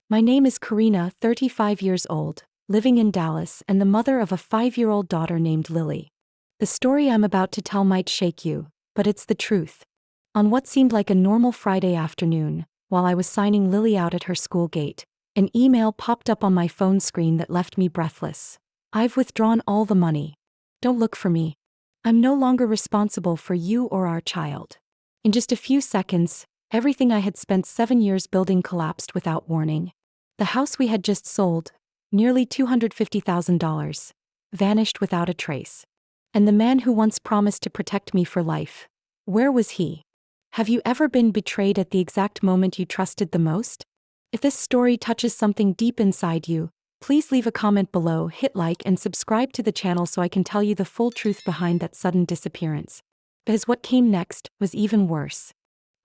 My name is Karina, 35 years old, living in Dallas and the mother of a 5-year-old daughter named Lily. The story I'm about to tell might shake you, but it's the truth. On what seemed like a normal Friday afternoon, while I was signing Lily out at her school gate, an email popped up on my phone screen that left me breathless. I've withdrawn all the money. Don't look for me. I'm no longer responsible for you or our child. In just a few seconds, everything I had spent 7 years building collapsed without warning. The house we had just sold, nearly $250,000, vanished without a trace. And the man who once promised to protect me for life, where was he? Have you ever been betrayed at the exact moment you trusted the most? If this story touches something deep inside you, please leave a comment below, hit like and subscribe to the channel so I can tell you the full truth behind that sudden disappearance. Because what came next was even worse.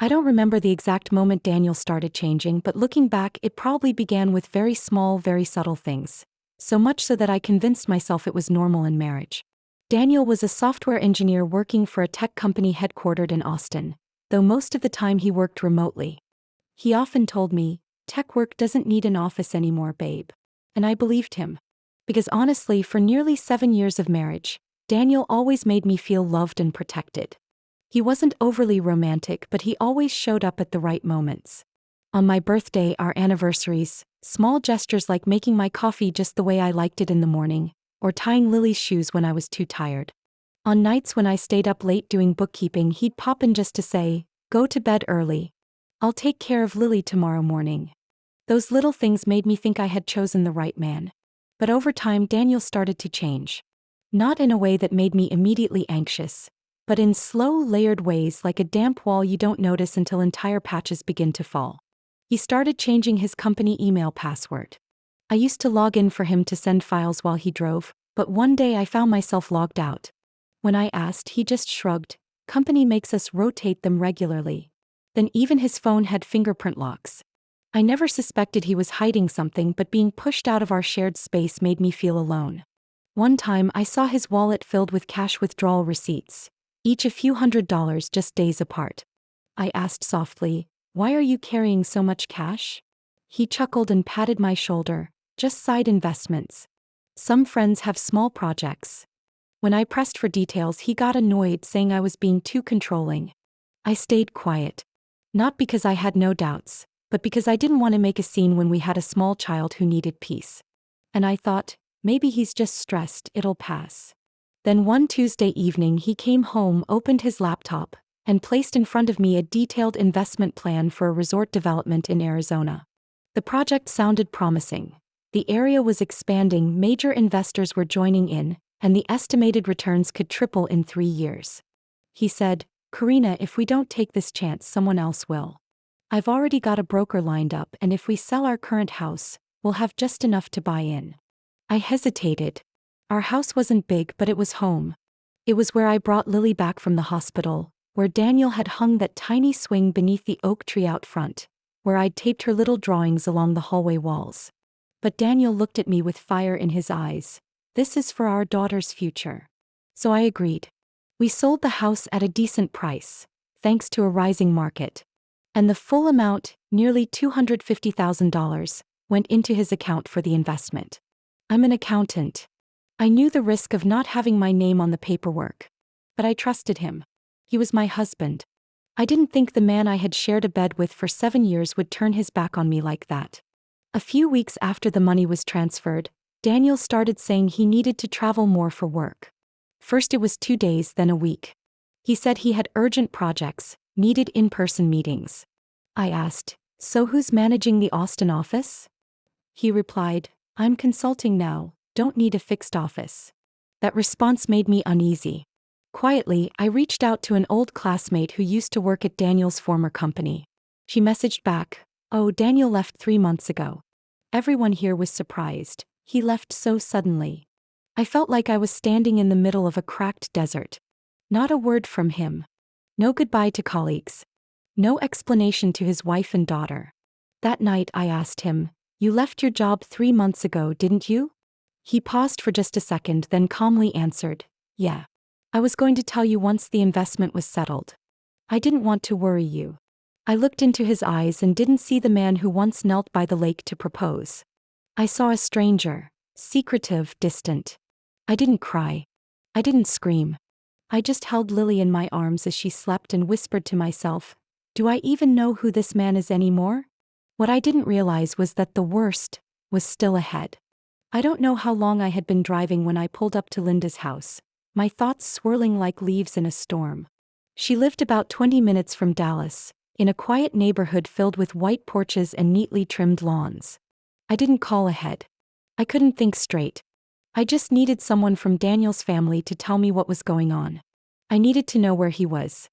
I don't remember the exact moment Daniel started changing, but looking back, it probably began with very small, very subtle things. So much so that I convinced myself it was normal in marriage. Daniel was a software engineer working for a tech company headquartered in Austin, though most of the time he worked remotely. He often told me, "Tech work doesn't need an office anymore, babe." And I believed him. Because honestly, for nearly 7 years of marriage, Daniel always made me feel loved and protected. He wasn't overly romantic, but he always showed up at the right moments. On my birthday, our anniversaries, small gestures like making my coffee just the way I liked it in the morning, or tying Lily's shoes when I was too tired. On nights when I stayed up late doing bookkeeping, he'd pop in just to say, "Go to bed early. I'll take care of Lily tomorrow morning." Those little things made me think I had chosen the right man. But over time, Daniel started to change. Not in a way that made me immediately anxious, but in slow, layered ways like a damp wall you don't notice until entire patches begin to fall. He started changing his company email password. I used to log in for him to send files while he drove, but one day I found myself logged out. When I asked, he just shrugged. "Company makes us rotate them regularly." Then even his phone had fingerprint locks. I never suspected he was hiding something, but being pushed out of our shared space made me feel alone. One time I saw his wallet filled with cash withdrawal receipts, each a few $100s just days apart. I asked softly, "Why are you carrying so much cash?" He chuckled and patted my shoulder, "Just side investments. Some friends have small projects." When I pressed for details, he got annoyed, saying I was being too controlling. I stayed quiet. Not because I had no doubts, but because I didn't want to make a scene when we had a small child who needed peace. And I thought, maybe he's just stressed, it'll pass. Then one Tuesday evening he came home, opened his laptop, and placed in front of me a detailed investment plan for a resort development in Arizona. The project sounded promising. The area was expanding, major investors were joining in, and the estimated returns could triple in 3 years. He said, "Karina, if we don't take this chance, someone else will. I've already got a broker lined up, and if we sell our current house, we'll have just enough to buy in." I hesitated. Our house wasn't big, but it was home. It was where I brought Lily back from the hospital, where Daniel had hung that tiny swing beneath the oak tree out front, where I'd taped her little drawings along the hallway walls. But Daniel looked at me with fire in his eyes. "This is for our daughter's future." So I agreed. We sold the house at a decent price, thanks to a rising market. And the full amount, nearly $250,000, went into his account for the investment. I'm an accountant. I knew the risk of not having my name on the paperwork. But I trusted him. He was my husband. I didn't think the man I had shared a bed with for 7 years would turn his back on me like that. A few weeks after the money was transferred, Daniel started saying he needed to travel more for work. First it was 2 days, then a week. He said he had urgent projects, needed in-person meetings. I asked, "So who's managing the Austin office?" He replied, "I'm consulting now, don't need a fixed office." That response made me uneasy. Quietly, I reached out to an old classmate who used to work at Daniel's former company. She messaged back, "Oh, Daniel left 3 months ago." Everyone here was surprised. He left so suddenly. I felt like I was standing in the middle of a cracked desert. Not a word from him. No goodbye to colleagues. No explanation to his wife and daughter. That night I asked him, "You left your job 3 months ago, didn't you?" He paused for just a second, then calmly answered, "Yeah. I was going to tell you once the investment was settled. I didn't want to worry you. I looked into his eyes and didn't see the man who once knelt by the lake to propose. I saw a stranger, secretive, distant. I didn't cry. I didn't scream. I just held Lily in my arms as she slept and whispered to myself, do I even know who this man is anymore? What I didn't realize was that the worst was still ahead. I don't know how long I had been driving when I pulled up to Linda's house, my thoughts swirling like leaves in a storm. She lived about 20 minutes from Dallas, in a quiet neighborhood filled with white porches and neatly trimmed lawns. I didn't call ahead. I couldn't think straight. I just needed someone from Daniel's family to tell me what was going on. I needed to know where he was.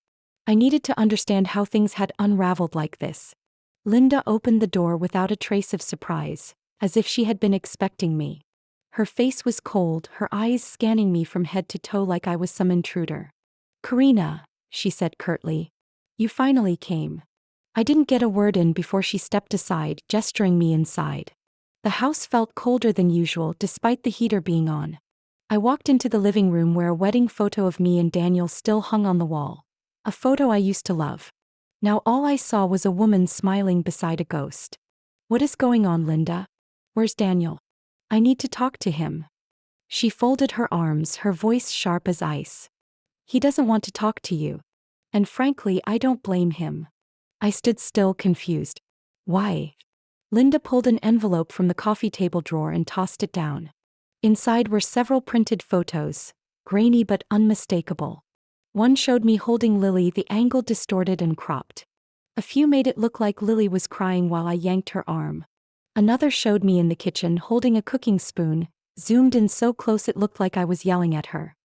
I needed to understand how things had unraveled like this. Linda opened the door without a trace of surprise, as if she had been expecting me. Her face was cold, her eyes scanning me from head to toe like I was some intruder. "Karina," she said curtly. "You finally came." I didn't get a word in before she stepped aside, gesturing me inside. The house felt colder than usual despite the heater being on. I walked into the living room where a wedding photo of me and Daniel still hung on the wall. A photo I used to love. Now all I saw was a woman smiling beside a ghost. "What is going on, Linda? Where's Daniel? I need to talk to him." She folded her arms, her voice sharp as ice. "He doesn't want to talk to you. And frankly, I don't blame him." I stood still, confused. "Why?" Linda pulled an envelope from the coffee table drawer and tossed it down. Inside were several printed photos, grainy but unmistakable. One showed me holding Lily, the angle distorted and cropped. A few made it look like Lily was crying while I yanked her arm. Another showed me in the kitchen holding a cooking spoon, zoomed in so close it looked like I was yelling at her.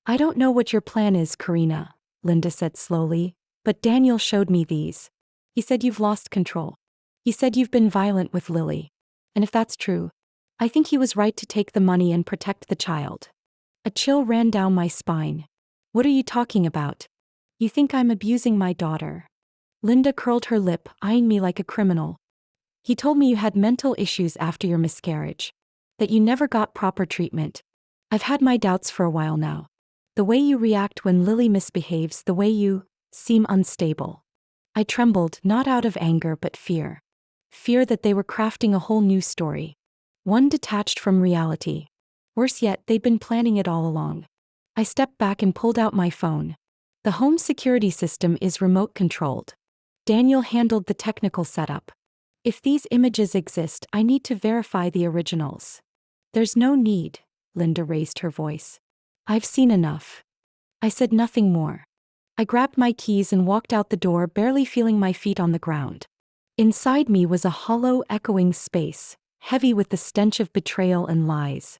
"I don't know what your plan is, Karina," Linda said slowly, "but Daniel showed me these. He said you've lost control. He said you've been violent with Lily. And if that's true, I think he was right to take the money and protect the child." A chill ran down my spine. "What are you talking about? You think I'm abusing my daughter?" Linda curled her lip, eyeing me like a criminal. "He told me you had mental issues after your miscarriage. That you never got proper treatment. I've had my doubts for a while now. The way you react when Lily misbehaves, the way you seem unstable." I trembled, not out of anger but fear. Fear that they were crafting a whole new story. One detached from reality. Worse yet, they'd been planning it all along. I stepped back and pulled out my phone. The home security system is remote controlled. Daniel handled the technical setup. If these images exist, I need to verify the originals. "There's no need," Linda raised her voice. "I've seen enough." I said nothing more. I grabbed my keys and walked out the door, barely feeling my feet on the ground. Inside me was a hollow, echoing space, heavy with the stench of betrayal and lies.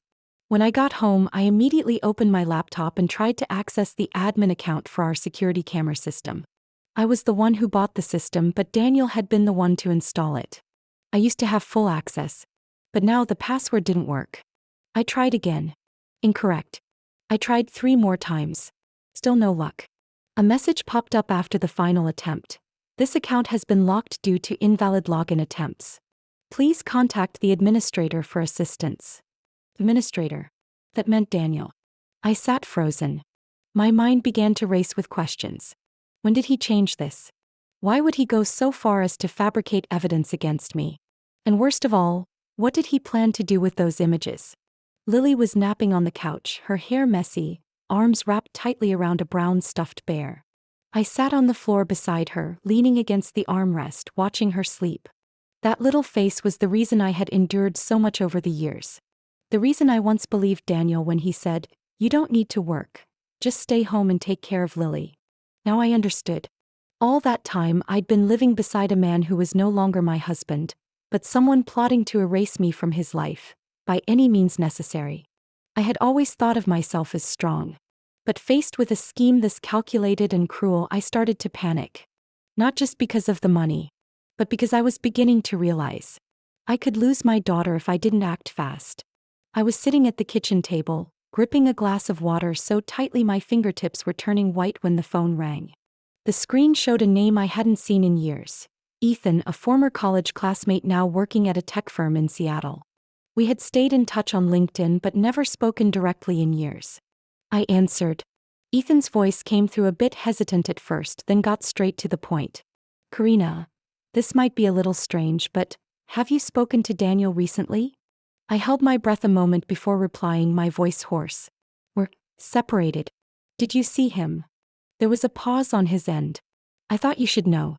When I got home, I immediately opened my laptop and tried to access the admin account for our security camera system. I was the one who bought the system, but Daniel had been the one to install it. I used to have full access. But now the password didn't work. I tried again. Incorrect. I tried 3 more times. Still no luck. A message popped up after the final attempt. "This account has been locked due to invalid login attempts. Please contact the administrator for assistance." Administrator. That meant Daniel. I sat frozen. My mind began to race with questions. When did he change this? Why would he go so far as to fabricate evidence against me? And worst of all, what did he plan to do with those images? Lily was napping on the couch, her hair messy, arms wrapped tightly around a brown stuffed bear. I sat on the floor beside her, leaning against the armrest, watching her sleep. That little face was the reason I had endured so much over the years. The reason I once believed Daniel when he said, "You don't need to work. Just stay home and take care of Lily." Now I understood. All that time I'd been living beside a man who was no longer my husband, but someone plotting to erase me from his life, by any means necessary. I had always thought of myself as strong. But faced with a scheme this calculated and cruel, I started to panic. Not just because of the money, but because I was beginning to realize I could lose my daughter if I didn't act fast. I was sitting at the kitchen table, gripping a glass of water so tightly my fingertips were turning white when the phone rang. The screen showed a name I hadn't seen in years. Ethan, a former college classmate now working at a tech firm in Seattle. We had stayed in touch on LinkedIn but never spoken directly in years. I answered. Ethan's voice came through a bit hesitant at first, then got straight to the point. Karina, this might be a little strange, but have you spoken to Daniel recently? I held my breath a moment before replying, my voice hoarse. We're separated. Did you see him? There was a pause on his end. I thought you should know.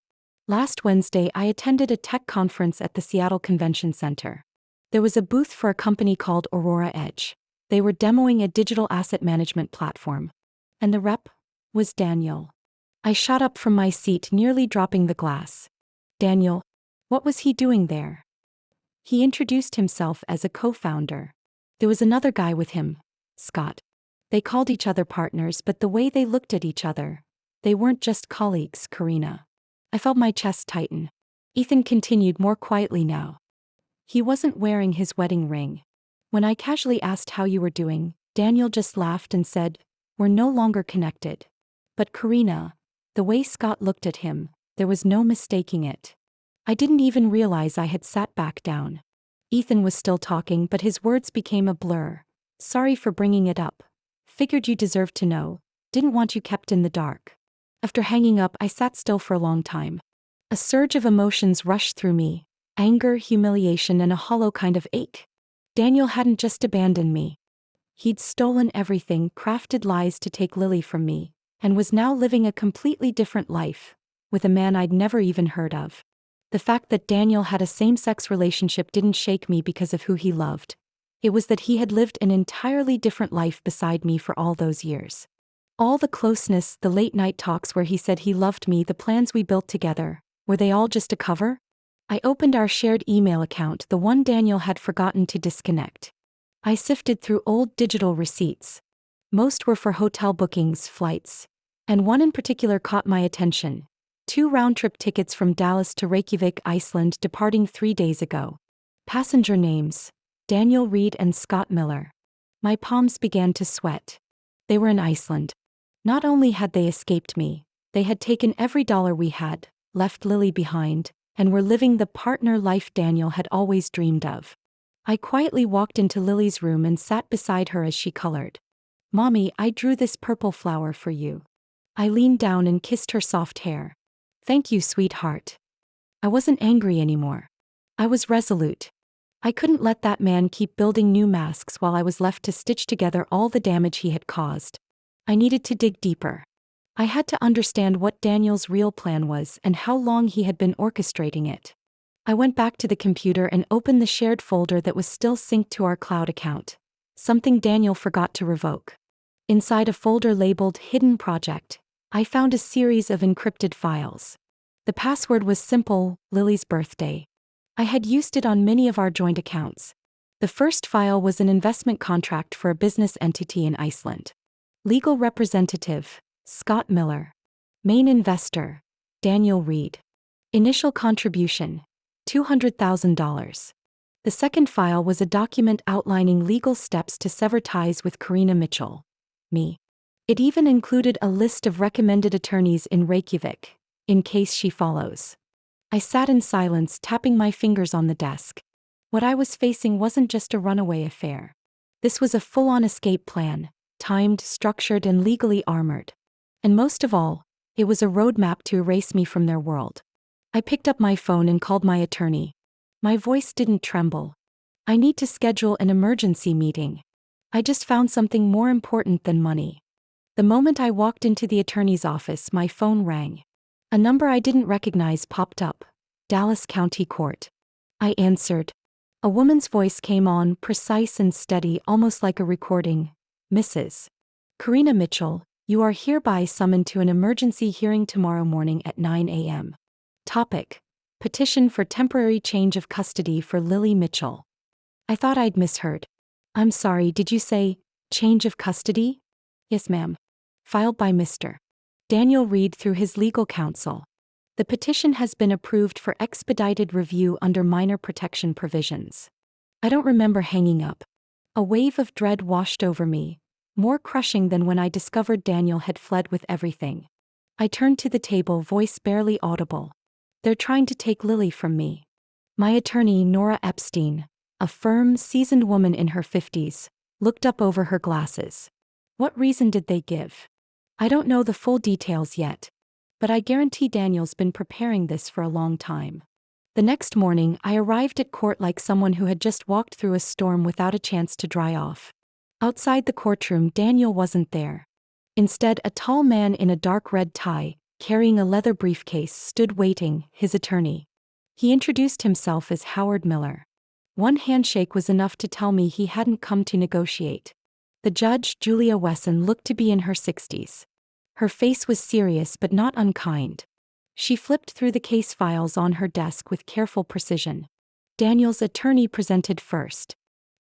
Last Wednesday, I attended a tech conference at the Seattle Convention Center. There was a booth for a company called Aurora Edge. They were demoing a digital asset management platform. And the rep was Daniel. I shot up from my seat, nearly dropping the glass. Daniel, what was he doing there? He introduced himself as a co-founder. There was another guy with him, Scott. They called each other partners, but the way they looked at each other, they weren't just colleagues, Karina. I felt my chest tighten. Ethan continued more quietly now. He wasn't wearing his wedding ring. When I casually asked how you were doing, Daniel just laughed and said, we're no longer connected. But Karina, the way Scott looked at him, there was no mistaking it. I didn't even realize I had sat back down. Ethan was still talking, but his words became a blur. Sorry for bringing it up. Figured you deserved to know. Didn't want you kept in the dark. After hanging up, I sat still for a long time. A surge of emotions rushed through me. Anger, humiliation, and a hollow kind of ache. Daniel hadn't just abandoned me. He'd stolen everything, crafted lies to take Lily from me, and was now living a completely different life, with a man I'd never even heard of. The fact that Daniel had a same-sex relationship didn't shake me because of who he loved. It was that he had lived an entirely different life beside me for all those years. All the closeness, the late-night talks where he said he loved me, the plans we built together, were they all just a cover? I opened our shared email account, the one Daniel had forgotten to disconnect. I sifted through old digital receipts. Most were for hotel bookings, flights, and one in particular caught my attention. 2 round-trip tickets from Dallas to Reykjavik, Iceland, departing 3 days ago. Passenger names, Daniel Reed and Scott Miller. My palms began to sweat. They were in Iceland. Not only had they escaped me, they had taken every dollar we had, left Lily behind, and were living the partner life Daniel had always dreamed of. I quietly walked into Lily's room and sat beside her as she colored. Mommy, I drew this purple flower for you. I leaned down and kissed her soft hair. Thank you, sweetheart. I wasn't angry anymore. I was resolute. I couldn't let that man keep building new masks while I was left to stitch together all the damage he had caused. I needed to dig deeper. I had to understand what Daniel's real plan was and how long he had been orchestrating it. I went back to the computer and opened the shared folder that was still synced to our cloud account, something Daniel forgot to revoke. Inside a folder labeled Hidden Project, I found a series of encrypted files. The password was simple, Lily's birthday. I had used it on many of our joint accounts. The first file was an investment contract for a business entity in Iceland. Legal representative, Scott Miller. Main investor, Daniel Reed. Initial contribution, $200,000. The second file was a document outlining legal steps to sever ties with Karina Mitchell. Me. It even included a list of recommended attorneys in Reykjavik, in case she follows. I sat in silence, tapping my fingers on the desk. What I was facing wasn't just a runaway affair. This was a full-on escape plan, timed, structured, and legally armored. And most of all, it was a roadmap to erase me from their world. I picked up my phone and called my attorney. My voice didn't tremble. I need to schedule an emergency meeting. I just found something more important than money. The moment I walked into the attorney's office, my phone rang. A number I didn't recognize popped up. Dallas County Court. I answered. A woman's voice came on, precise and steady, almost like a recording. Mrs. Karina Mitchell, you are hereby summoned to an emergency hearing tomorrow morning at 9 a.m. Topic: Petition for temporary change of custody for Lily Mitchell. I thought I'd misheard. I'm sorry, did you say change of custody? Yes, ma'am. Filed by Mr. Daniel Reed through his legal counsel. The petition has been approved for expedited review under minor protection provisions. I don't remember hanging up. A wave of dread washed over me, more crushing than when I discovered Daniel had fled with everything. I turned to the table, voice barely audible. They're trying to take Lily from me. My attorney, Nora Epstein, a firm, seasoned woman in her 50s, looked up over her glasses. What reason did they give? I don't know the full details yet. but I guarantee Daniel's been preparing this for a long time. The next morning, I arrived at court like someone who had just walked through a storm without a chance to dry off. Outside the courtroom, Daniel wasn't there. Instead, a tall man in a dark red tie, carrying a leather briefcase, stood waiting, his attorney. He introduced himself as Howard Miller. One handshake was enough to tell me he hadn't come to negotiate. The judge, Julia Wesson, looked to be in her 60s. Her face was serious but not unkind. She flipped through the case files on her desk with careful precision. Daniel's attorney presented first.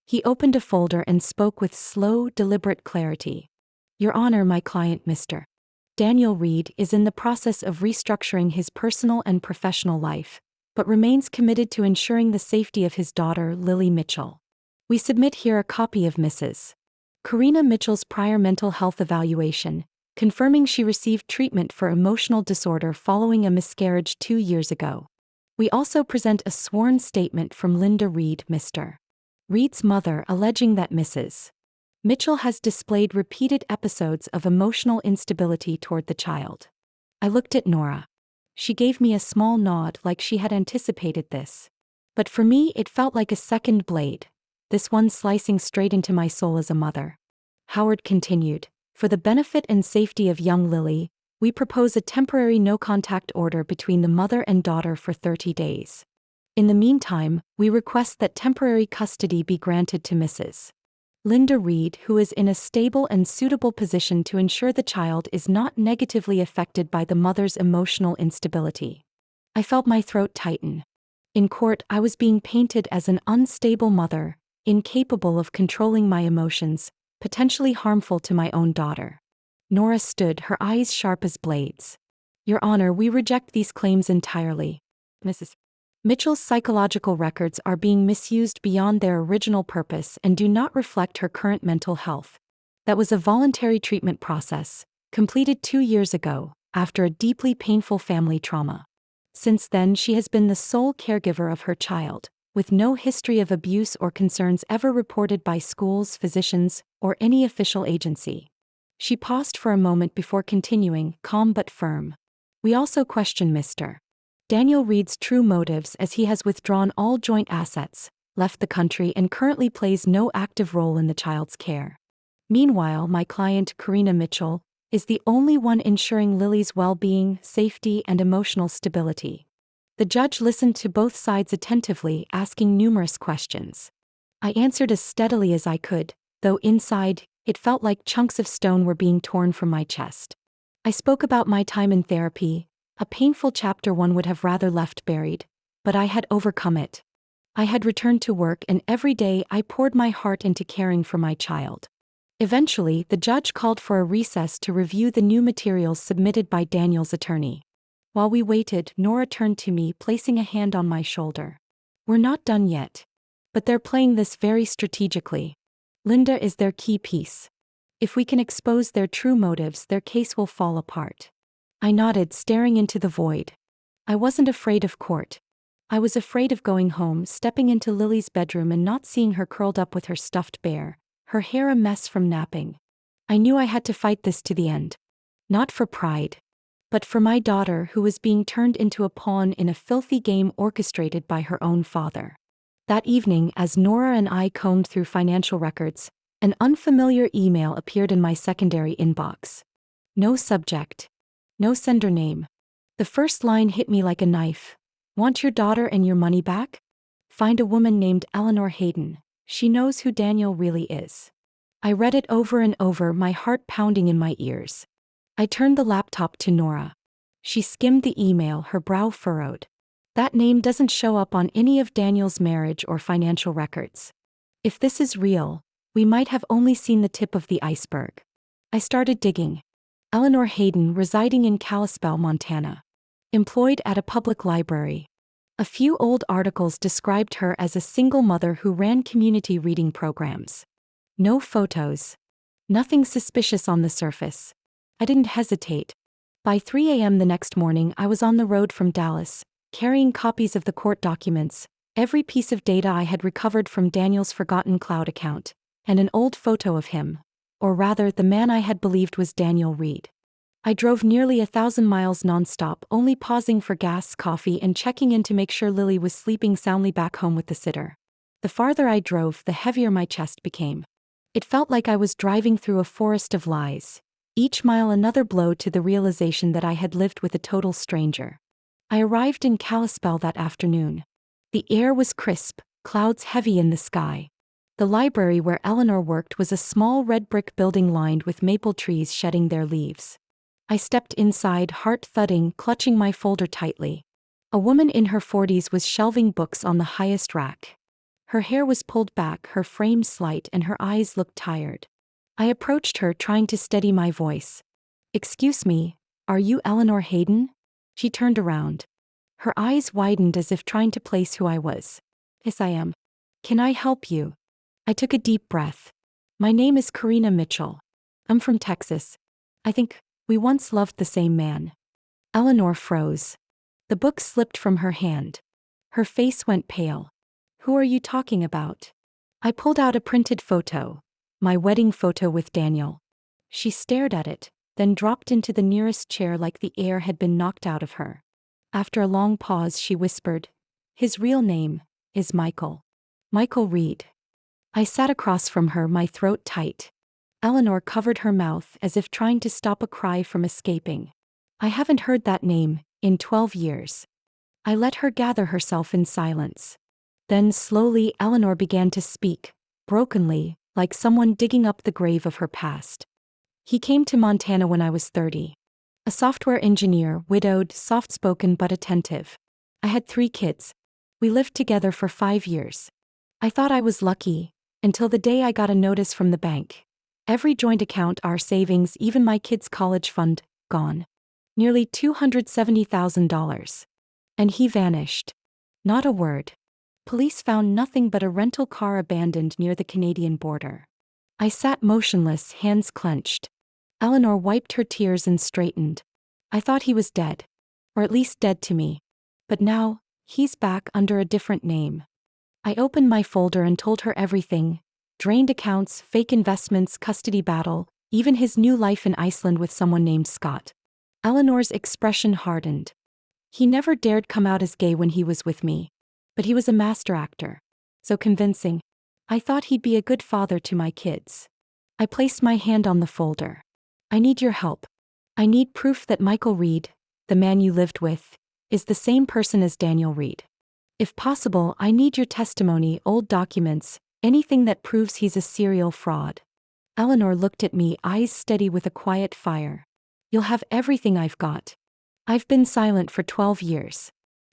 He opened a folder and spoke with slow, deliberate clarity. Your Honor, my client, Mr. Daniel Reed, is in the process of restructuring his personal and professional life, but remains committed to ensuring the safety of his daughter, Lily Mitchell. We submit here a copy of Mrs. Karina Mitchell's prior mental health evaluation, confirming she received treatment for emotional disorder following a miscarriage 2 years ago. We also present a sworn statement from Linda Reed, Mr. Reed's mother, alleging that Mrs. Mitchell has displayed repeated episodes of emotional instability toward the child. I looked at Nora. She gave me a small nod like she had anticipated this. But for me, it felt like a second blade, this one slicing straight into my soul as a mother. Howard continued, for the benefit and safety of young Lily, we propose a temporary no-contact order between the mother and daughter for 30 days. In the meantime, we request that temporary custody be granted to Mrs. Linda Reed, who is in a stable and suitable position to ensure the child is not negatively affected by the mother's emotional instability. I felt my throat tighten. In court, I was being painted as an unstable mother, incapable of controlling my emotions, potentially harmful to my own daughter. Nora stood, her eyes sharp as blades. Your Honor, we reject these claims entirely. Mrs. Mitchell's psychological records are being misused beyond their original purpose and do not reflect her current mental health. That was a voluntary treatment process, completed 2 years ago, after a deeply painful family trauma. Since then, she has been the sole caregiver of her child, with no history of abuse or concerns ever reported by schools, physicians, or any official agency. She paused for a moment before continuing, calm but firm. We also question Mr. Daniel Reed's true motives, as he has withdrawn all joint assets, left the country, and currently plays no active role in the child's care. Meanwhile, my client, Karina Mitchell, is the only one ensuring Lily's well-being, safety, and emotional stability. The judge listened to both sides attentively, asking numerous questions. I answered as steadily as I could, though inside, it felt like chunks of stone were being torn from my chest. I spoke about my time in therapy, a painful chapter one would have rather left buried, but I had overcome it. I had returned to work, and every day I poured my heart into caring for my child. Eventually, the judge called for a recess to review the new materials submitted by Daniel's attorney. While we waited, Nora turned to me, placing a hand on my shoulder. We're not done yet. But they're playing this very strategically. Linda is their key piece. If we can expose their true motives, their case will fall apart. I nodded, staring into the void. I wasn't afraid of court. I was afraid of going home, stepping into Lily's bedroom and not seeing her curled up with her stuffed bear, her hair a mess from napping. I knew I had to fight this to the end. Not for pride, but for my daughter, who was being turned into a pawn in a filthy game orchestrated by her own father. That evening, as Nora and I combed through financial records, an unfamiliar email appeared in my secondary inbox. No subject. No sender name. The first line hit me like a knife. Want your daughter and your money back? Find a woman named Eleanor Hayden. She knows who Daniel really is. I read it over and over, my heart pounding in my ears. I turned the laptop to Nora. She skimmed the email, her brow furrowed. That name doesn't show up on any of Daniel's marriage or financial records. If this is real, we might have only seen the tip of the iceberg. I started digging. Eleanor Hayden, residing in Kalispell, Montana. Employed at a public library. A few old articles described her as a single mother who ran community reading programs. No photos. Nothing suspicious on the surface. I didn't hesitate. By 3 a.m. the next morning, I was on the road from Dallas, carrying copies of the court documents, every piece of data I had recovered from Daniel's forgotten cloud account, and an old photo of him, or rather the man I had believed was Daniel Reed. I drove nearly 1,000 miles nonstop, only pausing for gas, coffee, and checking in to make sure Lily was sleeping soundly back home with the sitter. The farther I drove, the heavier my chest became. It felt like I was driving through a forest of lies, each mile another blow to the realization that I had lived with a total stranger. I arrived in Kalispell that afternoon. The air was crisp, clouds heavy in the sky. The library where Eleanor worked was a small red brick building lined with maple trees shedding their leaves. I stepped inside, heart thudding, clutching my folder tightly. A woman in her 40s was shelving books on the highest rack. Her hair was pulled back, her frame slight, and her eyes looked tired. I approached her, trying to steady my voice. "Excuse me, are you Eleanor Hayden?" She turned around. Her eyes widened as if trying to place who I was. "Yes, I am. Can I help you?" I took a deep breath. "My name is Karina Mitchell. I'm from Texas. I think we once loved the same man." Eleanor froze. The book slipped from her hand. Her face went pale. "Who are you talking about?" I pulled out a printed photo, my wedding photo with Daniel. She stared at it, then dropped into the nearest chair like the air had been knocked out of her. After a long pause, she whispered, "His real name is Michael. Michael Reed." I sat across from her, my throat tight. Eleanor covered her mouth as if trying to stop a cry from escaping. "I haven't heard that name in 12 years. I let her gather herself in silence. Then slowly Eleanor began to speak, brokenly, like someone digging up the grave of her past. "He came to Montana when I was 30. A software engineer, widowed, soft-spoken but attentive. I had 3 kids. We lived together for 5 years. I thought I was lucky, until the day I got a notice from the bank. Every joint account, our savings, even my kids' college fund, gone. Nearly $270,000. And he vanished. Not a word. Police found nothing but a rental car abandoned near the Canadian border." I sat motionless, hands clenched. Eleanor wiped her tears and straightened. "I thought he was dead. Or at least dead to me. But now, he's back under a different name." I opened my folder and told her everything. Drained accounts, fake investments, custody battle, even his new life in Iceland with someone named Scott. Eleanor's expression hardened. "He never dared come out as gay when he was with me. But he was a master actor. So convincing. I thought he'd be a good father to my kids." I placed my hand on the folder. "I need your help. I need proof that Michael Reed, the man you lived with, is the same person as Daniel Reed. If possible, I need your testimony, old documents, anything that proves he's a serial fraud." Eleanor looked at me, eyes steady with a quiet fire. "You'll have everything I've got. I've been silent for 12 years.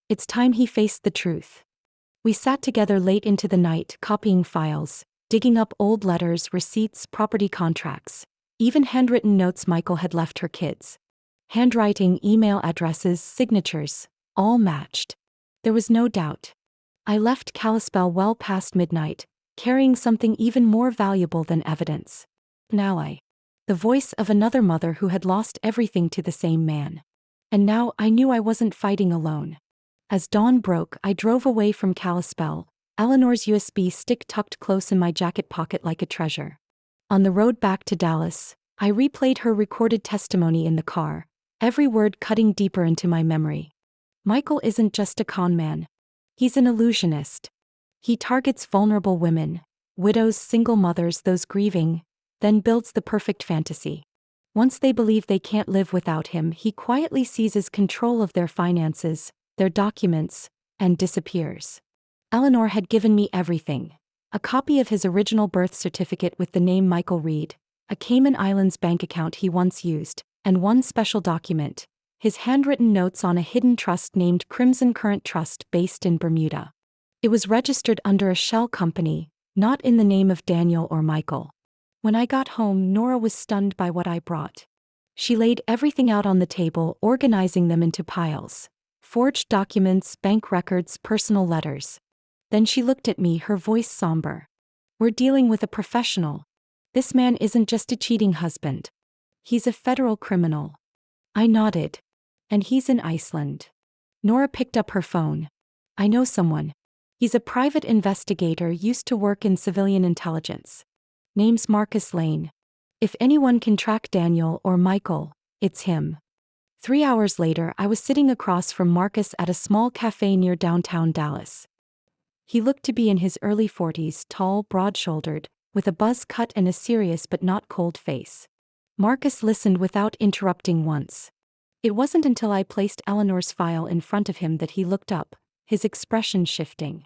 It's time he faced the truth." We sat together late into the night, copying files, digging up old letters, receipts, property contracts, even handwritten notes Michael had left her kids. Handwriting, email addresses, signatures, all matched. There was no doubt. I left Kalispell well past midnight, carrying something even more valuable than evidence. The voice of another mother who had lost everything to the same man. And now I knew I wasn't fighting alone. As dawn broke, I drove away from Kalispell, Eleanor's USB stick tucked close in my jacket pocket like a treasure. On the road back to Dallas, I replayed her recorded testimony in the car, every word cutting deeper into my memory. Michael isn't just a con man. He's an illusionist. He targets vulnerable women, widows, single mothers, those grieving, then builds the perfect fantasy. Once they believe they can't live without him, he quietly seizes control of their finances, their documents, and disappears. Eleanor had given me everything. A copy of his original birth certificate with the name Michael Reed, a Cayman Islands bank account he once used, and one special document, his handwritten notes on a hidden trust named Crimson Current Trust based in Bermuda. It was registered under a shell company, not in the name of Daniel or Michael. When I got home, Nora was stunned by what I brought. She laid everything out on the table, organizing them into piles. Forged documents, bank records, personal letters. Then she looked at me, her voice somber. "We're dealing with a professional. This man isn't just a cheating husband. He's a federal criminal." I nodded. "And he's in Iceland." Nora picked up her phone. "I know someone. He's a private investigator, used to work in civilian intelligence. Name's Marcus Lane. If anyone can track Daniel or Michael, It's him. 3 hours later, I was sitting across from Marcus at a small cafe near downtown Dallas. He looked to be in his early 40s, tall, broad-shouldered, with a buzz cut and a serious but not cold face. Marcus listened without interrupting once. It wasn't until I placed Eleanor's file in front of him that he looked up, his expression shifting.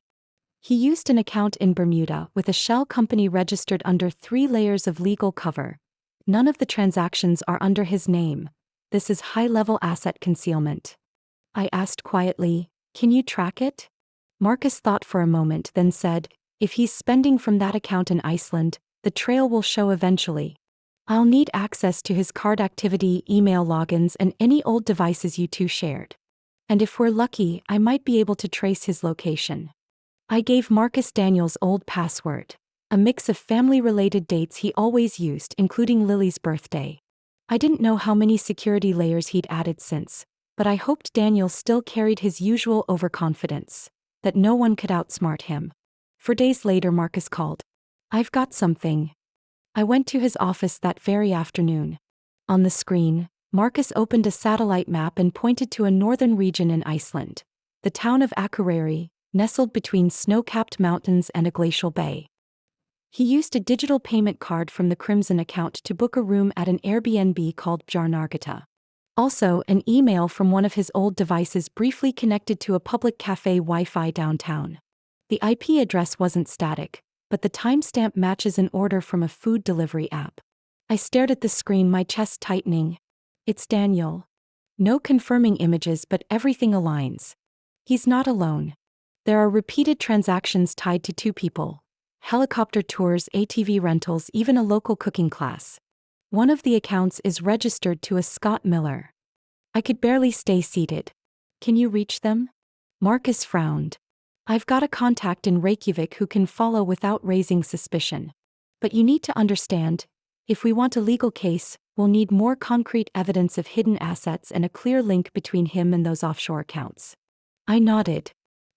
He used an account in Bermuda with a shell company registered under 3 layers of legal cover. None of the transactions are under his name. This is high-level asset concealment. I asked quietly, "Can you track it?" Marcus thought for a moment, then said, "If he's spending from that account in Iceland, the trail will show eventually. I'll need access to his card activity, email logins, and any old devices you two shared. And if we're lucky, I might be able to trace his location." I gave Marcus Daniel's old password, a mix of family-related dates he always used, including Lily's birthday. I didn't know how many security layers he'd added since, but I hoped Daniel still carried his usual overconfidence, that no one could outsmart him. 4 days later, Marcus called. "I've got something." I went to his office that very afternoon. On the screen, Marcus opened a satellite map and pointed to a northern region in Iceland, the town of Akureyri, nestled between snow-capped mountains and a glacial bay. He used a digital payment card from the Crimson account to book a room at an Airbnb called Bjarnargata. Also, an email from one of his old devices briefly connected to a public cafe Wi-Fi downtown. The IP address wasn't static, but the timestamp matches an order from a food delivery app. I stared at the screen, my chest tightening. It's Daniel. No confirming images, but everything aligns. He's not alone. There are repeated transactions tied to 2 people. Helicopter tours, ATV rentals, even a local cooking class. One of the accounts is registered to a Scott Miller. I could barely stay seated. "Can you reach them?" Marcus frowned. "I've got a contact in Reykjavik who can follow without raising suspicion. But you need to understand, if we want a legal case, we'll need more concrete evidence of hidden assets and a clear link between him and those offshore accounts." I nodded.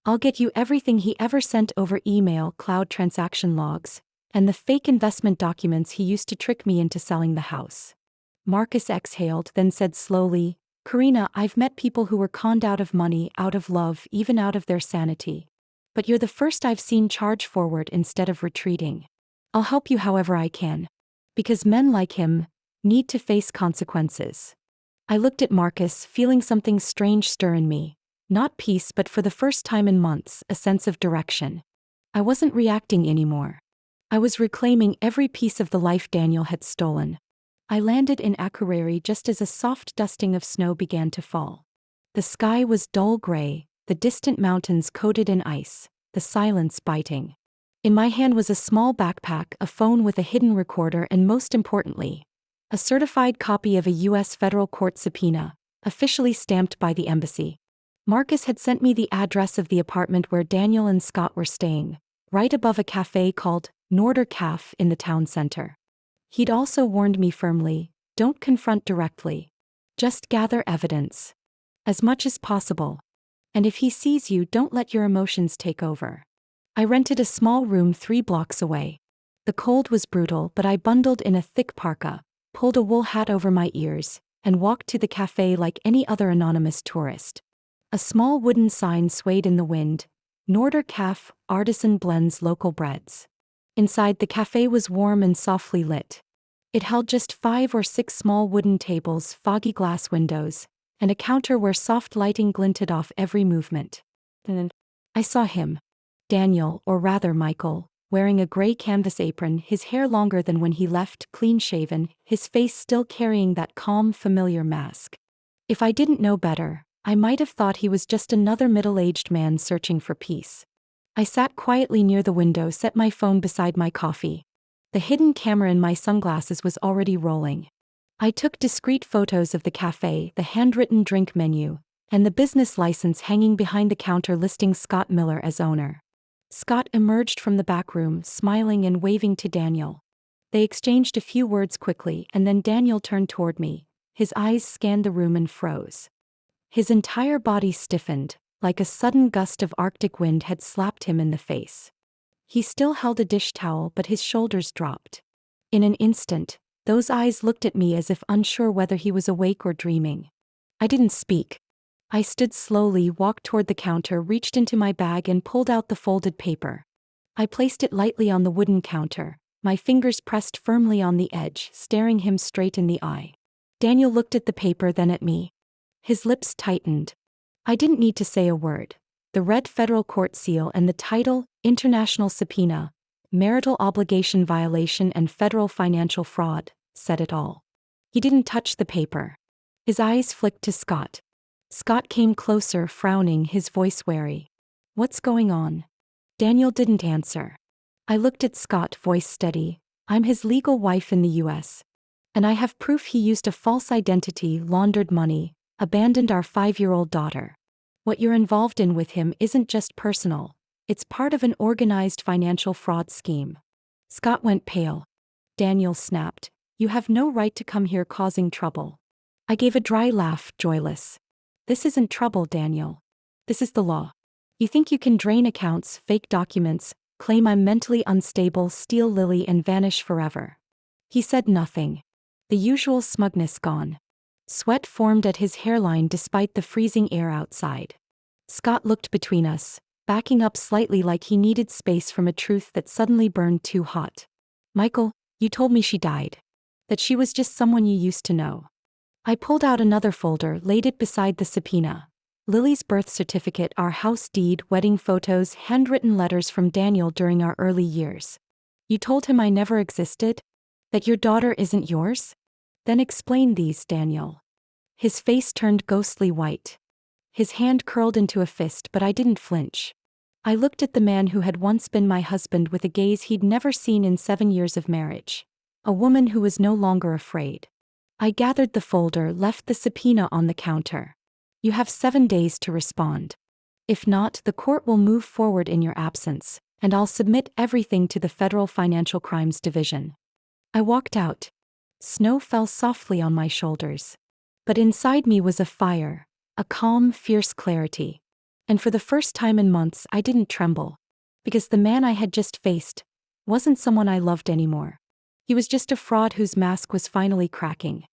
"I'll get you everything he ever sent over email, cloud transaction logs, and the fake investment documents he used to trick me into selling the house." Marcus exhaled, then said slowly, "Karina, I've met people who were conned out of money, out of love, even out of their sanity. But you're the first I've seen charge forward instead of retreating. I'll help you however I can. Because men like him need to face consequences." I looked at Marcus, feeling something strange stir in me. Not peace, but for the first time in months, a sense of direction. I wasn't reacting anymore. I was reclaiming every piece of the life Daniel had stolen. I landed in Akureyri just as a soft dusting of snow began to fall. The sky was dull gray, the distant mountains coated in ice, the silence biting. In my hand was a small backpack, a phone with a hidden recorder, and most importantly, a certified copy of a U.S. federal court subpoena, officially stamped by the embassy. Marcus had sent me the address of the apartment where Daniel and Scott were staying, right above a cafe called Norder Caf in the town center. He'd also warned me firmly, "Don't confront directly. Just gather evidence. As much as possible. And if he sees you, don't let your emotions take over." I rented a small room 3 blocks away. The cold was brutal, but I bundled in a thick parka, pulled a wool hat over my ears, and walked to the cafe like any other anonymous tourist. A small wooden sign swayed in the wind, "Norder Caf, artisan blends local breads." Inside, the cafe was warm and softly lit. It held just 5 or 6 small wooden tables, foggy glass windows, and a counter where soft lighting glinted off every movement. Then I saw him. Daniel, or rather Michael, wearing a gray canvas apron, his hair longer than when he left, clean-shaven, his face still carrying that calm, familiar mask. If I didn't know better, I might have thought he was just another middle-aged man searching for peace. I sat quietly near the window, set my phone beside my coffee. The hidden camera in my sunglasses was already rolling. I took discreet photos of the cafe, the handwritten drink menu, and the business license hanging behind the counter listing Scott Miller as owner. Scott emerged from the back room, smiling and waving to Daniel. They exchanged a few words quickly, and then Daniel turned toward me. His eyes scanned the room and froze. His entire body stiffened, like a sudden gust of Arctic wind had slapped him in the face. He still held a dish towel, but his shoulders dropped. In an instant, Those eyes looked at me as if unsure whether he was awake or dreaming. I didn't speak. I stood slowly, walked toward the counter, reached into my bag and pulled out the folded paper. I placed it lightly on the wooden counter, my fingers pressed firmly on the edge, staring him straight in the eye. Daniel looked at the paper, then at me. His lips tightened. I didn't need to say a word. The red federal court seal and the title, International Subpoena, Marital Obligation Violation and Federal Financial Fraud, said it all. He didn't touch the paper. His eyes flicked to Scott. Scott came closer, frowning, his voice wary. "What's going on?" Daniel didn't answer. I looked at Scott, voice steady. "I'm his legal wife in the US. And I have proof he used a false identity, laundered money, abandoned our 5-year-old daughter. What you're involved in with him isn't just personal. It's part of an organized financial fraud scheme." Scott went pale. Daniel snapped, "You have no right to come here causing trouble." I gave a dry laugh, joyless. "This isn't trouble, Daniel. This is the law. You think you can drain accounts, fake documents, claim I'm mentally unstable, steal Lily and vanish forever." He said nothing. The usual smugness gone. Sweat formed at his hairline despite the freezing air outside. Scott looked between us, backing up slightly like he needed space from a truth that suddenly burned too hot. "Michael, you told me she died. That she was just someone you used to know." I pulled out another folder, laid it beside the subpoena. Lily's birth certificate, our house deed, wedding photos, handwritten letters from Daniel during our early years. "You told him I never existed? That your daughter isn't yours? Then explain these, Daniel." His face turned ghostly white. His hand curled into a fist, but I didn't flinch. I looked at the man who had once been my husband with a gaze he'd never seen in 7 years of marriage. A woman who was no longer afraid. I gathered the folder, left the subpoena on the counter. "You have 7 days to respond. If not, the court will move forward in your absence, and I'll submit everything to the Federal Financial Crimes Division." I walked out. Snow fell softly on my shoulders. But inside me was a fire, a calm, fierce clarity. And for the first time in months I didn't tremble. Because the man I had just faced wasn't someone I loved anymore. He was just a fraud whose mask was finally cracking.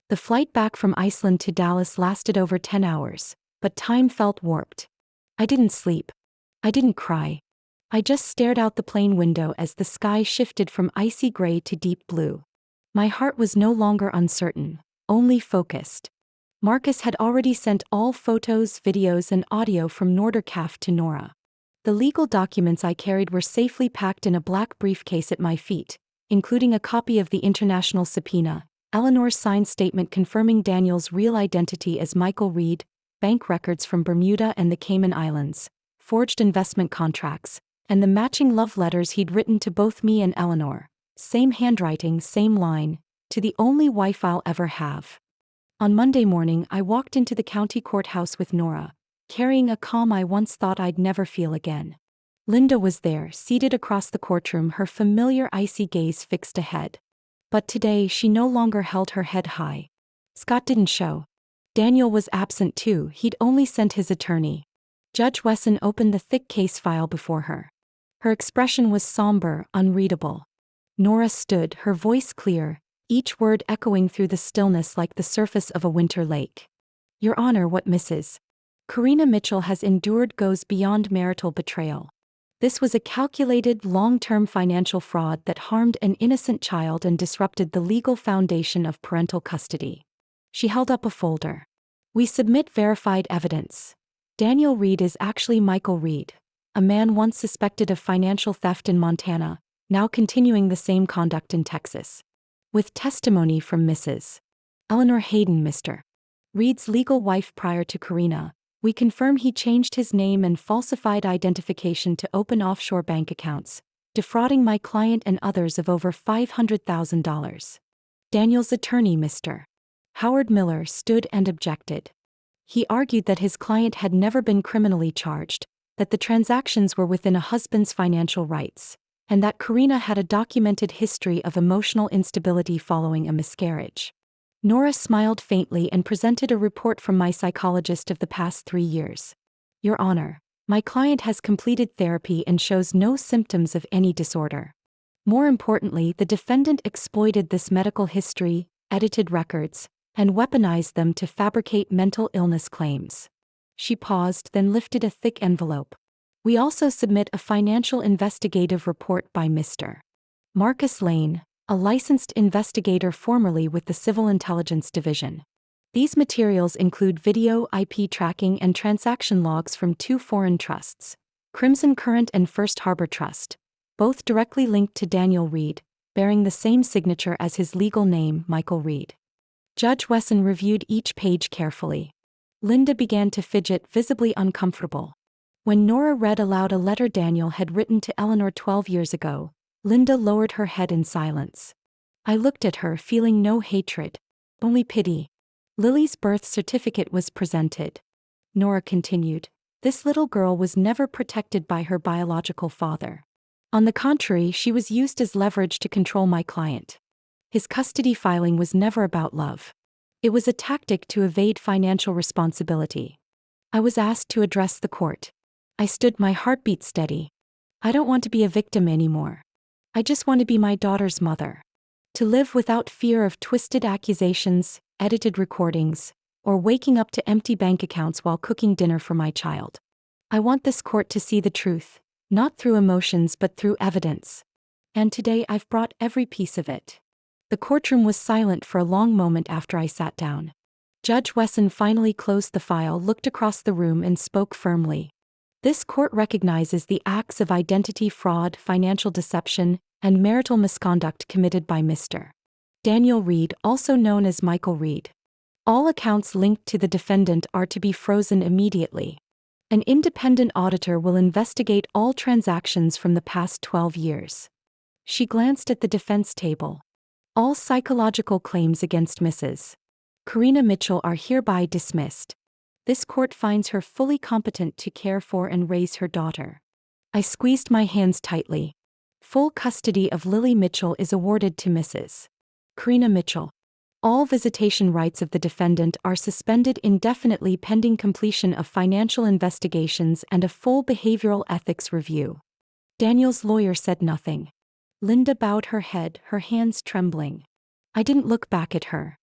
The flight back from Iceland to Dallas lasted over 10 hours, but time felt warped. I didn't sleep. I didn't cry. I just stared out the plane window as the sky shifted from icy gray to deep blue. My heart was no longer uncertain, only focused. Marcus had already sent all photos, videos, and audio from Nordercaf to Nora. The legal documents I carried were safely packed in a black briefcase at my feet, including a copy of the international subpoena, Eleanor's signed statement confirming Daniel's real identity as Michael Reed, bank records from Bermuda and the Cayman Islands, forged investment contracts, and the matching love letters he'd written to both me and Eleanor. Same handwriting, same line, "To the only wife I'll ever have." On Monday morning, I walked into the county courthouse with Nora, carrying a calm I once thought I'd never feel again. Linda was there, seated across the courtroom, her familiar icy gaze fixed ahead. But today she no longer held her head high. Scott didn't show. Daniel was absent too, he'd only sent his attorney. Judge Wesson opened the thick case file before her. Her expression was somber, unreadable. Nora stood, her voice clear, each word echoing through the stillness like the surface of a winter lake. "Your Honor, what Mrs. Karina Mitchell has endured goes beyond marital betrayal. This was a calculated, long-term financial fraud that harmed an innocent child and disrupted the legal foundation of parental custody." She held up a folder. "We submit verified evidence. Daniel Reed is actually Michael Reed, a man once suspected of financial theft in Montana, now continuing the same conduct in Texas. With testimony from Mrs. Eleanor Hayden, Mr. Reed's legal wife prior to Karina, we confirm he changed his name and falsified identification to open offshore bank accounts, defrauding my client and others of over $500,000. Daniel's attorney, Mr. Howard Miller, stood and objected. He argued that his client had never been criminally charged, that the transactions were within a husband's financial rights, and that Karina had a documented history of emotional instability following a miscarriage. Nora smiled faintly and presented a report from my psychologist of the past 3 years. "Your Honor, my client has completed therapy and shows no symptoms of any disorder." More importantly, the defendant exploited this medical history, edited records, and weaponized them to fabricate mental illness claims. She paused, then lifted a thick envelope. We also submit a financial investigative report by Mr. Marcus Lane, a licensed investigator formerly with the Civil Intelligence Division. These materials include video, IP tracking, and transaction logs from 2 foreign trusts, Crimson Current and First Harbor Trust, both directly linked to Daniel Reed, bearing the same signature as his legal name, Michael Reed. Judge Wesson reviewed each page carefully. Linda began to fidget, visibly uncomfortable. When Nora read aloud a letter Daniel had written to Eleanor 12 years ago, Linda lowered her head in silence. I looked at her, feeling no hatred, only pity. Lily's birth certificate was presented. Nora continued. This little girl was never protected by her biological father. On the contrary, she was used as leverage to control my client. His custody filing was never about love. It was a tactic to evade financial responsibility. I was asked to address the court. I stood, my heartbeat steady. I don't want to be a victim anymore. I just want to be my daughter's mother. To live without fear of twisted accusations, edited recordings, or waking up to empty bank accounts while cooking dinner for my child. I want this court to see the truth, not through emotions but through evidence. And today I've brought every piece of it. The courtroom was silent for a long moment after I sat down. Judge Wesson finally closed the file, looked across the room, and spoke firmly. This court recognizes the acts of identity fraud, financial deception, and marital misconduct committed by Mr. Daniel Reed, also known as Michael Reed. All accounts linked to the defendant are to be frozen immediately. An independent auditor will investigate all transactions from the past 12 years. She glanced at the defense table. All psychological claims against Mrs. Karina Mitchell are hereby dismissed. This court finds her fully competent to care for and raise her daughter. I squeezed my hands tightly. Full custody of Lily Mitchell is awarded to Mrs. Karina Mitchell. All visitation rights of the defendant are suspended indefinitely pending completion of financial investigations and a full behavioral ethics review. Daniel's lawyer said nothing. Linda bowed her head, her hands trembling. I didn't look back at her.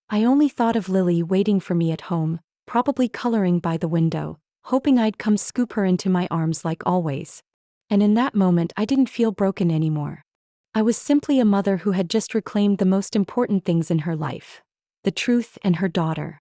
I only thought of Lily waiting for me at home, probably coloring by the window, hoping I'd come scoop her into my arms like always. And in that moment I didn't feel broken anymore. I was simply a mother who had just reclaimed the most important things in her life. The truth and her daughter.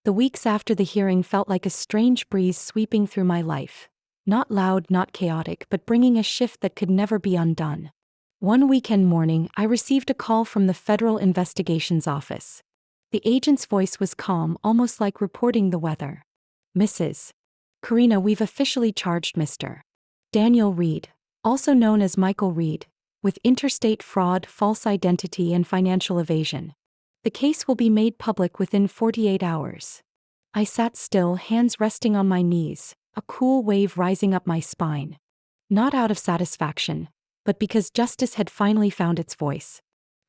The weeks after the hearing felt like a strange breeze sweeping through my life. Not loud, not chaotic, but bringing a shift that could never be undone. One weekend morning, I received a call from the Federal Investigations Office. The agent's voice was calm, almost like reporting the weather. Mrs. Karina, we've officially charged Mr. Daniel Reed, also known as Michael Reed, with interstate fraud, false identity, and financial evasion. The case will be made public within 48 hours. I sat still, hands resting on my knees, a cool wave rising up my spine. Not out of satisfaction, but because justice had finally found its voice.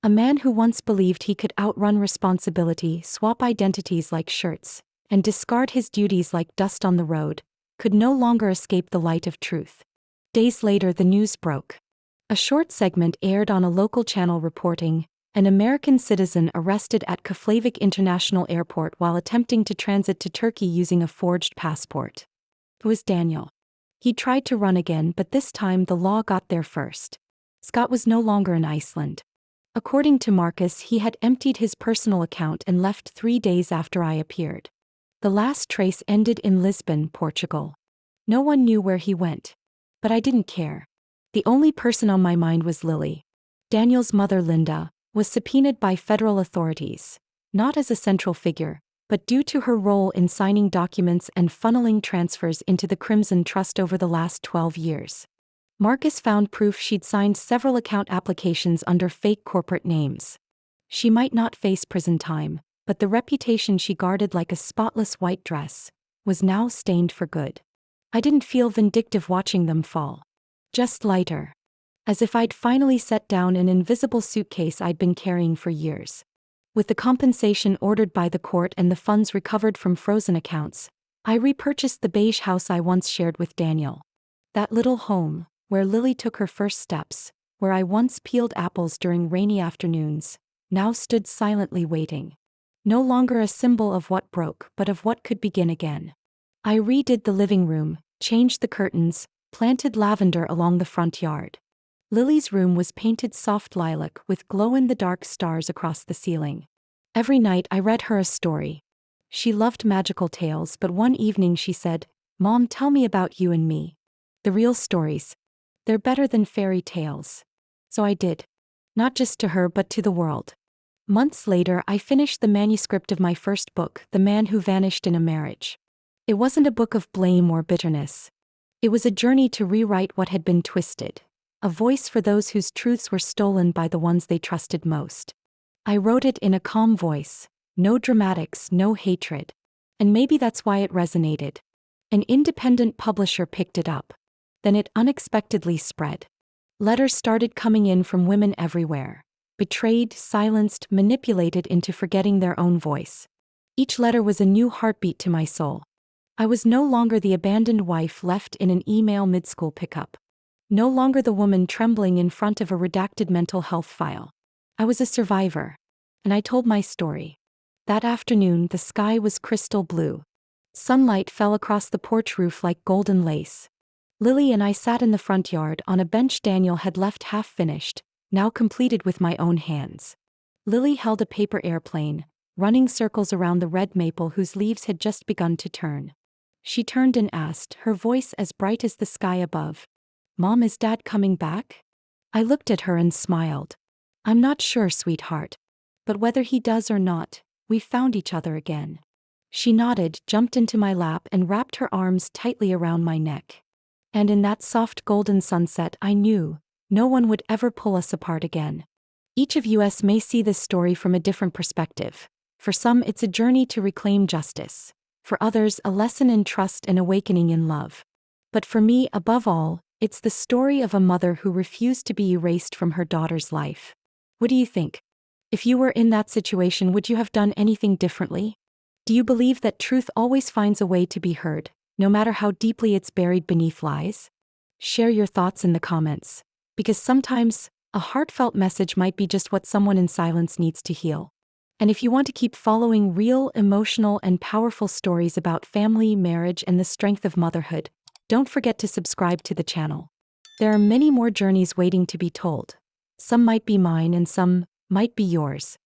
A man who once believed he could outrun responsibility, swap identities like shirts, and discard his duties like dust on the road, could no longer escape the light of truth. Days later, the news broke. A short segment aired on a local channel reporting an American citizen arrested at Keflavik International Airport while attempting to transit to Turkey using a forged passport. It was Daniel. He tried to run again, but this time the law got there first. Scott was no longer in Iceland. According to Marcus, he had emptied his personal account and left 3 days after I appeared. The last trace ended in Lisbon, Portugal. No one knew where he went. But I didn't care. The only person on my mind was Lily. Daniel's mother, Linda, was subpoenaed by federal authorities, not as a central figure, but due to her role in signing documents and funneling transfers into the Crimson Trust over the last 12 years. Marcus found proof she'd signed several account applications under fake corporate names. She might not face prison time, but the reputation she guarded like a spotless white dress was now stained for good. I didn't feel vindictive watching them fall. Just lighter. As if I'd finally set down an invisible suitcase I'd been carrying for years. With the compensation ordered by the court and the funds recovered from frozen accounts, I repurchased the beige house I once shared with Daniel. That little home, where Lily took her first steps, where I once peeled apples during rainy afternoons, now stood silently waiting. No longer a symbol of what broke, but of what could begin again. I redid the living room, changed the curtains, planted lavender along the front yard. Lily's room was painted soft lilac with glow-in-the-dark stars across the ceiling. Every night I read her a story. She loved magical tales, but one evening she said, "Mom, tell me about you and me. The real stories. They're better than fairy tales." So I did. Not just to her but to the world. Months later I finished the manuscript of my first book, The Man Who Vanished in a Marriage. It wasn't a book of blame or bitterness. It was a journey to rewrite what had been twisted. A voice for those whose truths were stolen by the ones they trusted most. I wrote it in a calm voice. No dramatics, no hatred. And maybe that's why it resonated. An independent publisher picked it up. Then it unexpectedly spread. Letters started coming in from women everywhere. Betrayed, silenced, manipulated into forgetting their own voice. Each letter was a new heartbeat to my soul. I was no longer the abandoned wife left in an email mid-school pickup. No longer the woman trembling in front of a redacted mental health file. I was a survivor. And I told my story. That afternoon the sky was crystal blue. Sunlight fell across the porch roof like golden lace. Lily and I sat in the front yard on a bench Daniel had left half-finished, now completed with my own hands. Lily held a paper airplane, running circles around the red maple whose leaves had just begun to turn. She turned and asked, her voice as bright as the sky above, "Mom, is Dad coming back?" I looked at her and smiled. "I'm not sure, sweetheart. But whether he does or not, we found each other again." She nodded, jumped into my lap and wrapped her arms tightly around my neck. And in that soft golden sunset I knew, no one would ever pull us apart again. Each of us may see this story from a different perspective. For some it's a journey to reclaim justice. For others a lesson in trust and awakening in love. But for me, above all, it's the story of a mother who refused to be erased from her daughter's life. What do you think? If you were in that situation, would you have done anything differently? Do you believe that truth always finds a way to be heard, no matter how deeply it's buried beneath lies? Share your thoughts in the comments. Because sometimes, a heartfelt message might be just what someone in silence needs to heal. And if you want to keep following real, emotional, and powerful stories about family, marriage, and the strength of motherhood, don't forget to subscribe to the channel. There are many more journeys waiting to be told. Some might be mine and some might be yours.